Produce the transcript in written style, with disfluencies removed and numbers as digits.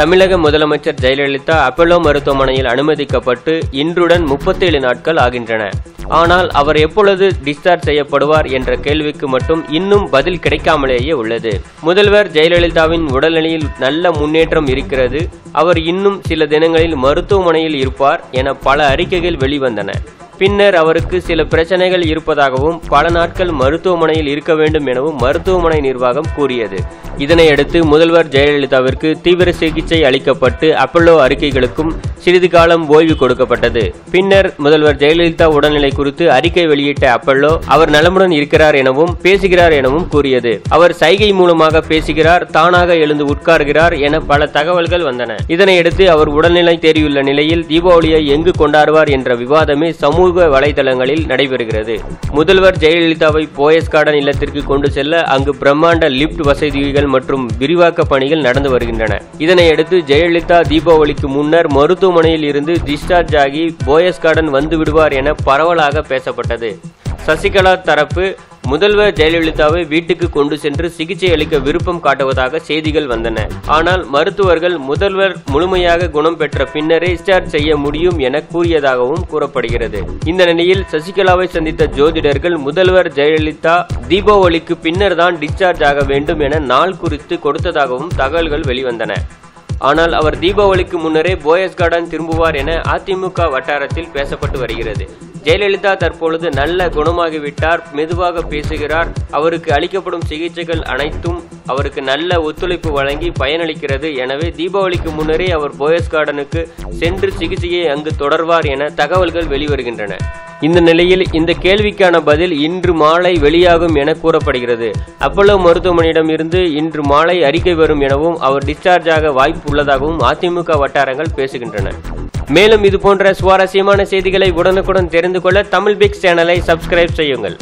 தமிழக முதலமைச்சர் ஜெயலலிதா அப்பல்லோ மருத்துவமனையில் அனுமதிக்கப்பட்டு இன்றுடன் 37 நாட்கள் ஆகின்றன. ஆனால் அவர் எப்பொழுது டிஸ்சார்ஜ் செய்யப்படுவார் என்ற கேள்விக்கு மட்டும் இன்னும் பதில் கிடைக்காமலேயே உள்ளது. முதல்வர் ஜெயலலிதாவின் உடல்நிலையில் நல்ல முன்னேற்றம் இருக்கிறது, அவர் இன்னும் சில தினங்களில் மருத்துவமனையில் இருப்பார் என பல அறிக்கைகள் வெளிவந்தன. பின்னர் அவருக்கு சில பிரச்சனைகள் இருப்பதாகவும் பல நாட்கள் மருத்துவமனையில் இருக்க வேண்டும் எனவும் மருத்துவமனை நிர்வாகம் கூறியது. இதனையடுத்து முதல்வர் ஜெயலலிதாவிற்கு தீவிர சிகிச்சை அளிக்கப்பட்டு அப்பல்லோ அறிக்கைகளுக்கும் சிறிது காலம் ஓய்வு கொடுக்கப்பட்டது. பின்னர் முதல்வர் ஜெயலலிதா உடல்நிலை குறித்து அறிக்கை வெளியிட்ட அப்பல்லோ அவர் நலமுடன் இருக்கிறார் எனவும் பேசுகிறார் எனவும் கூறியது. அவர் சைகை மூலமாக பேசுகிறார், தானாக எழுந்து உட்கார்கிறார் என பல தகவல்கள் வந்தன. இதனையடுத்து அவர் உடல்நிலை தேறியுள்ள நிலையில் தீபாவளியை எங்கு கொண்டாடுவார் என்ற விவாதமே சமூக வலைதளங்களில் நடைபெறுகிறது. முதல்வர் ஜெயலலிதாவை போயஸ் கார்டன் இல்லத்திற்கு கொண்டு செல்ல அங்கு பிரம்மாண்ட லிப்ட் வசதிகள் மற்றும் விரிவாக்க பணிகள் நடந்து வருகின்றன. இதனையடுத்து ஜெயலலிதா தீபாவளிக்கு முன்னர் மருத்துவமனையில் இருந்து டிஸ்சார்ஜ் ஆகி போயஸ் கார்டன் வந்து விடுவார் என பரவலாக பேசப்பட்டது. சசிகலா தரப்பு முதல்வர் ஜெயலலிதாவை வீட்டுக்கு கொண்டு சென்று சிகிச்சை அளிக்க விருப்பம் காட்டுவதாக செய்திகள் வந்தன. ஆனால் மருத்துவர்கள் முதல்வர் முழுமையாக குணம் பெற்ற பின்னரே டிஸ்சார்ஜ் செய்ய முடியும் என கூறியதாகவும் கூறப்படுகிறது. இந்த நிலையில் சசிகலாவை சந்தித்த ஜோதிடர்கள் முதல்வர் ஜெயலலிதா தீபாவளிக்கு பின்னர் தான் டிஸ்சார்ஜ் ஆக வேண்டும் என நாள் குறித்து கொடுத்ததாகவும் தகவல்கள் வெளிவந்தன. ஆனால் அவர் தீபாவளிக்கு முன்னரே போயஸ் கார்டன் திரும்புவார் என அதிமுக வட்டாரத்தில் பேசப்பட்டு வருகிறது. ஜெயலலிதா தற்பொழுது நல்ல குணமாகிவிட்டார், மெதுவாக பேசுகிறார், அவருக்கு அளிக்கப்படும் சிகிச்சைகள் அனைத்தும் அவருக்கு நல்ல ஒத்துழைப்பு வழங்கி பயனளிக்கிறது. எனவே தீபாவளிக்கு முன்னரே அவர் போயஸ் கார்டனுக்கு சென்று சிகிச்சையை அங்கு தொடர்வார் என தகவல்கள் வெளிவருகின்றன. இந்த நிலையில் இந்த கேள்விக்கான பதில் இன்று மாலை வெளியாகும் என கூறப்படுகிறது. அப்பல்லோ மருத்துவமனையிடம் இருந்து இன்று மாலை அறிக்கை வரும் எனவும் அவர் டிஸ்சார்ஜ் ஆக வாய்ப்பு உள்ளதாகவும் அதிமுக வட்டாரங்கள் பேசுகின்றன. மேலும் இது போன்ற சுவாரஸ்யமான செய்திகளை உடனுக்குடன் தெரிந்து கொள்ள தமிழ் பிக்ஸ் சேனலை சப்ஸ்கிரைப் செய்யுங்கள்.